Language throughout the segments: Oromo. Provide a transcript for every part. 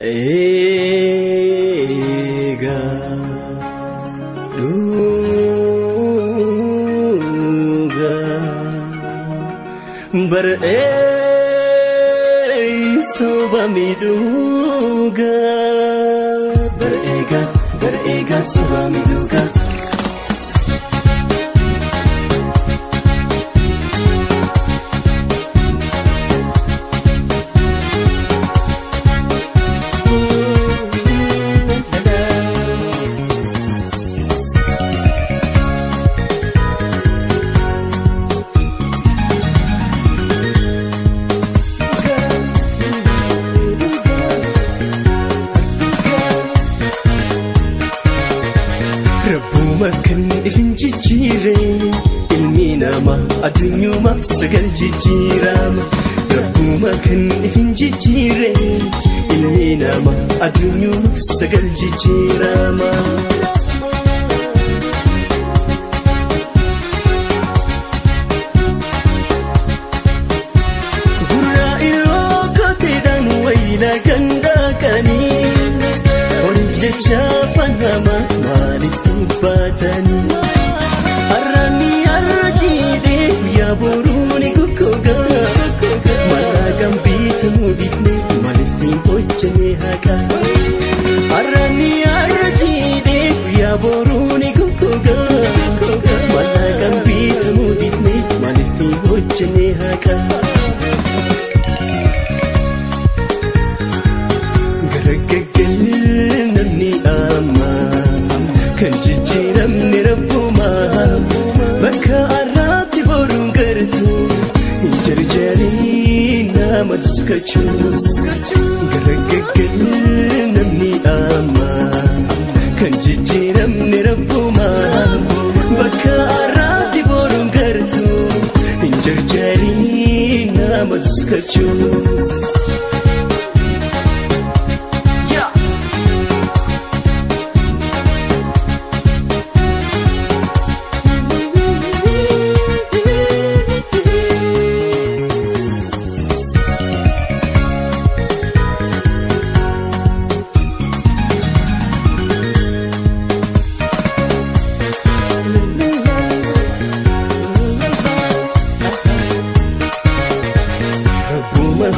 Ega duga soba miduga berega soba miduga Makan ifin jijjiire ilmi namaa addunyumaaf sagal jijjiirama. Rabbuma kan ifin jijjiire ilmi namaa addunyumaaf sagal jijjiirama. Gurraa iroo kooteedhaan wayila gandaaqanii ol jecha fanama maaliif batani arrani arrajide ya boruni kukoga malagam bitamu difne malifin hojjane haqa arrani arrajide ya boruni kukoga malagam bitamu difne malifin hojjane haqa garagaggal namni amma kan jijjiiramni rabbuma bakka arraatti boruun gartu hin jarjarii nama tuskachuu garagaggal namni amma kan jijjiiramni rabbuma bakka arraatti boruun gartu hin jarjarii nama tuskachuu.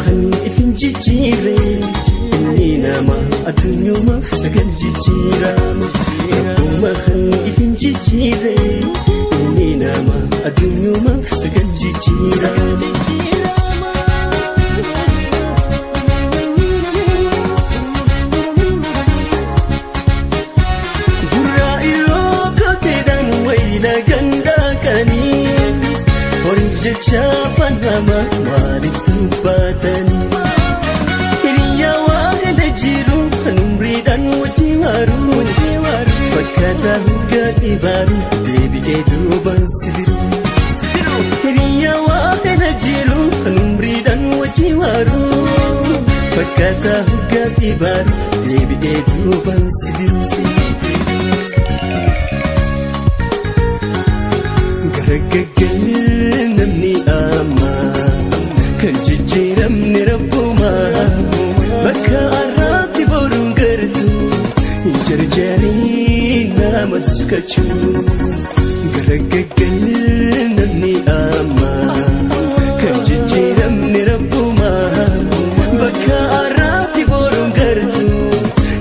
Kan ifin jijjiire ilmi namaa addunyumaaf sagal jijjiirama. Rabbuma kan ifin jijjiire ilmi namaa addunyumaaf sagal jijjiirama. Gurraa iroo kooteedhaan wayila gandaaqanii ol jecha fanama maaliif batani hiriyaa waa'ee jiru kan umriidhaan wajji waaru fakkaata hoggaa dhibaaru deebi'ee duubaan sibiru hiriyaa waa'ee jiru kan umriidhaan wajji waaru fakkaata hoggaa dhibaaru deebi'ee duubaan sibiru garagaggal namni amma kan jijjiiramni rabbuma bakka arraatti boruun gartu hin jarjarii nama tuskachuu garagaggal namni amma kan jijjiiramni rabbuma bakka arraatti boruun gartu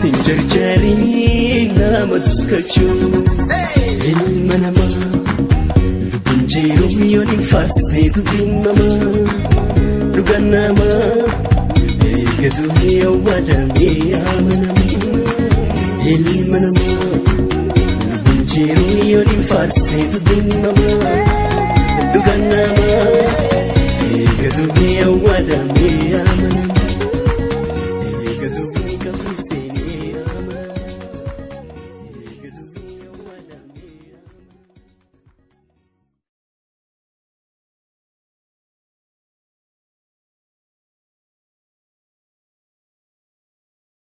hin jarjarii nama tuskachuu. Ilma namaa jiru yoni fasse tu binama ruganama ega dunia wadami amanama ilmanama jiru yoni fasse tu binama